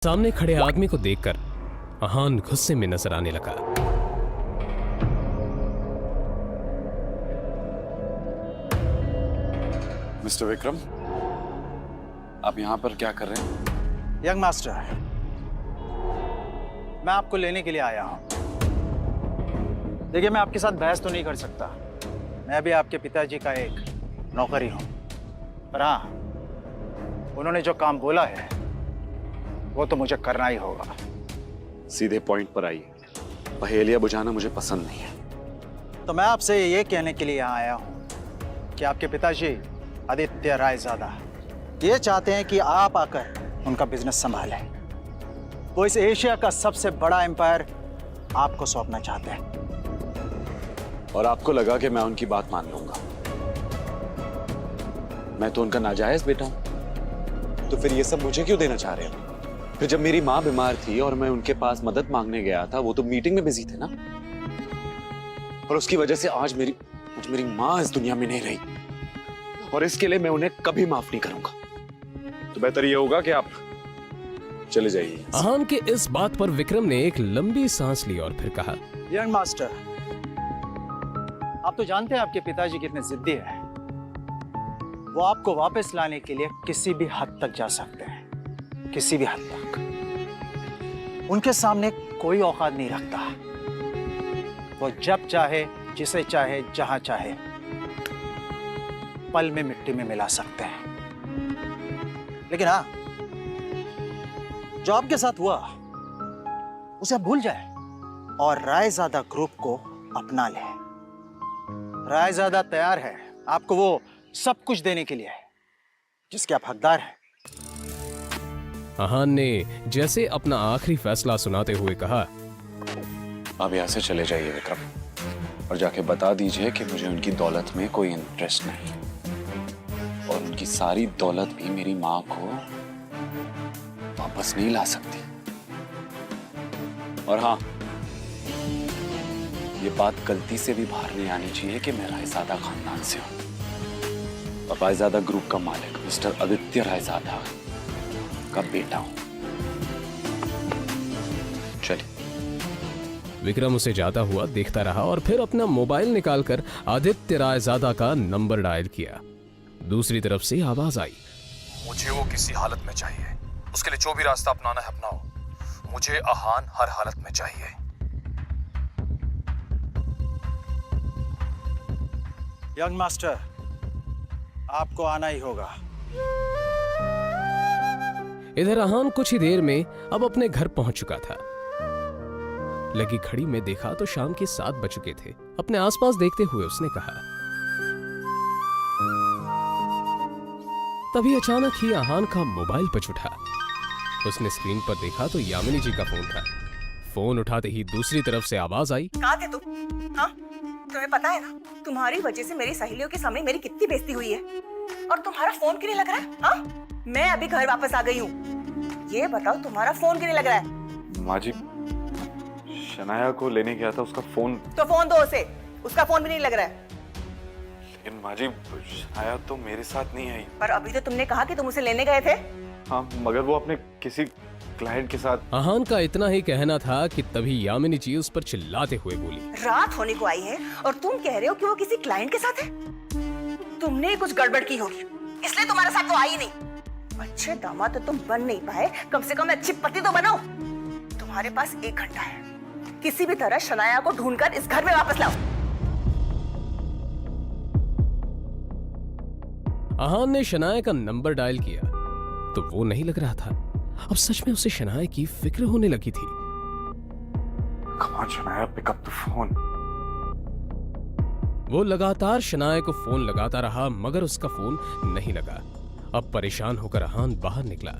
सामने खड़े आदमी को देखकर अहान गुस्से में नजर आने लगा। मिस्टर विक्रम, आप यहां पर क्या कर रहे हैं? यंग मास्टर, मैं आपको लेने के लिए आया हूं। देखिए, मैं आपके साथ बहस तो नहीं कर सकता। मैं भी आपके पिताजी का एक नौकर ही हूं। पर हाँ, उन्होंने जो काम बोला है वो तो मुझे करना ही होगा। सीधे पॉइंट पर आइए। पहेलियां बुझाना मुझे पसंद नहीं है। तो मैं आपसे ये कहने के लिए यहाँ आया हूँ कि आपके पिताजी आदित्य रायजादा ये चाहते हैं कि आप आकर उनका बिजनेस संभालें। वो इस एशिया का सबसे बड़ा एम्पायर आपको सौंपना चाहते हैं। और आपको लगा कि मैं उनकी बात मान लूंगा? मैं तो उनका नाजायज बेटा हूं। तो फिर ये सब मुझे क्यों देना चाह रहे हैं? फिर जब मेरी माँ बीमार थी और मैं उनके पास मदद मांगने गया था, वो तो मीटिंग में बिजी थे ना। और उसकी वजह से आज मेरी माँ इस दुनिया में नहीं रही, और इसके लिए मैं उन्हें कभी माफ नहीं करूंगा। तो बेहतर ये होगा कि आप चले जाइए। अहान के इस बात पर विक्रम ने एक लंबी सांस ली और फिर कहा, यंग मास्टर, आप तो जानते हैं आपके पिताजी कितने जिद्दी हैं। वो आपको वापस लाने के लिए किसी भी हद तक जा सकते हैं, किसी भी हद तक। उनके सामने कोई औकात नहीं रखता। वो जब चाहे, जिसे चाहे, जहां चाहे पल में मिट्टी में मिला सकते हैं। लेकिन हाँ, जो आपके साथ हुआ उसे आप भूल जाए और रायजादा ग्रुप को अपना ले। रायजादा तैयार है आपको वो सब कुछ देने के लिए जिसके आप हकदार हैं। अहान ने जैसे अपना आखिरी फैसला सुनाते हुए कहा, अब यहाँ से चले जाइए विक्रम, और जाके बता दीजिए कि मुझे उनकी दौलत में कोई इंटरेस्ट नहीं, और उनकी सारी दौलत भी मेरी माँ को वापस नहीं ला सकती। और हाँ, ये बात गलती से भी बाहर नहीं आनी चाहिए कि मैं रायजादा खानदान से हूं और रायजादा ग्रुप का मालिक मिस्टर आदित्य रायजादा का बेटा हूं। चलिए। विक्रम उसे जाता हुआ देखता रहा और फिर अपना मोबाइल निकालकर आदित्य रायजादा का नंबर डायल किया। दूसरी तरफ से आवाज आई, मुझे वो किसी हालत में चाहिए। उसके लिए जो भी रास्ता अपनाना है अपनाओ। मुझे अहान हर हालत में चाहिए। यंग मास्टर, आपको आना ही होगा। इधर अहान कुछ ही देर में अब अपने घर पहुंच चुका था। लगी घड़ी में देखा तो शाम के 7 बज चुके थे। अपने आसपास देखते हुए उसने कहा, तभी अचानक ही अहान का मोबाइल बज उठा। उसने स्क्रीन पर देखा तो यामिनी जी का फोन था। फोन उठाते ही दूसरी तरफ से आवाज आई, कहाँ थे तुम? हाँ, तुम्हें पता है ना, तुम्हारी वजह से मेरी सहेलियों के सामने मेरी कितनी बेइज्जती हुई है, और तुम्हारा फोन क्यों नहीं लग रहा है? हाँ? मैं अभी घर वापस आ गई हूँ। ये बताओ, तुम्हारा फोन क्यों नहीं लग रहा है? माँ जी, शनाया को लेने गया था, उसका फोन। तो फोन दो उसे, उसका फोन भी नहीं लग रहा है। लेकिन माँ जी, शनाया तो मेरे साथ नहीं आई। पर अभी तो तुमने कहा कि तुम उसे लेने गए थे। हाँ, मगर वो अपने किसी क्लाइंट के साथ। अहान का इतना ही कहना था कि तभी यामिनी जी उस पर चिल्लाते हुए बोली, रात होने को आई है और तुम कह रहे हो कि वो किसी क्लाइंट के साथ है? तुमने कुछ गड़बड़ की होगी, इसलिए तुम्हारे साथ वो आई नहीं। अच्छे दामाद तो तुम बन नहीं पाए, कम से कम अच्छी पति तो बनो। तुम्हारे पास 1 घंटा है, किसी भी तरह शनाया को ढूंढकर इस घर में वापस लाओ। अहान ने शनाया का नंबर डायल किया तो वो नहीं लग रहा था। अब सच में उसे शनाया की फिक्र होने लगी थी। Come on, Shanaya, pick up the phone. वो लगातार शनाया को फोन लगाता रहा मगर उसका फोन नहीं लगा। अब परेशान होकर अहान बाहर निकला।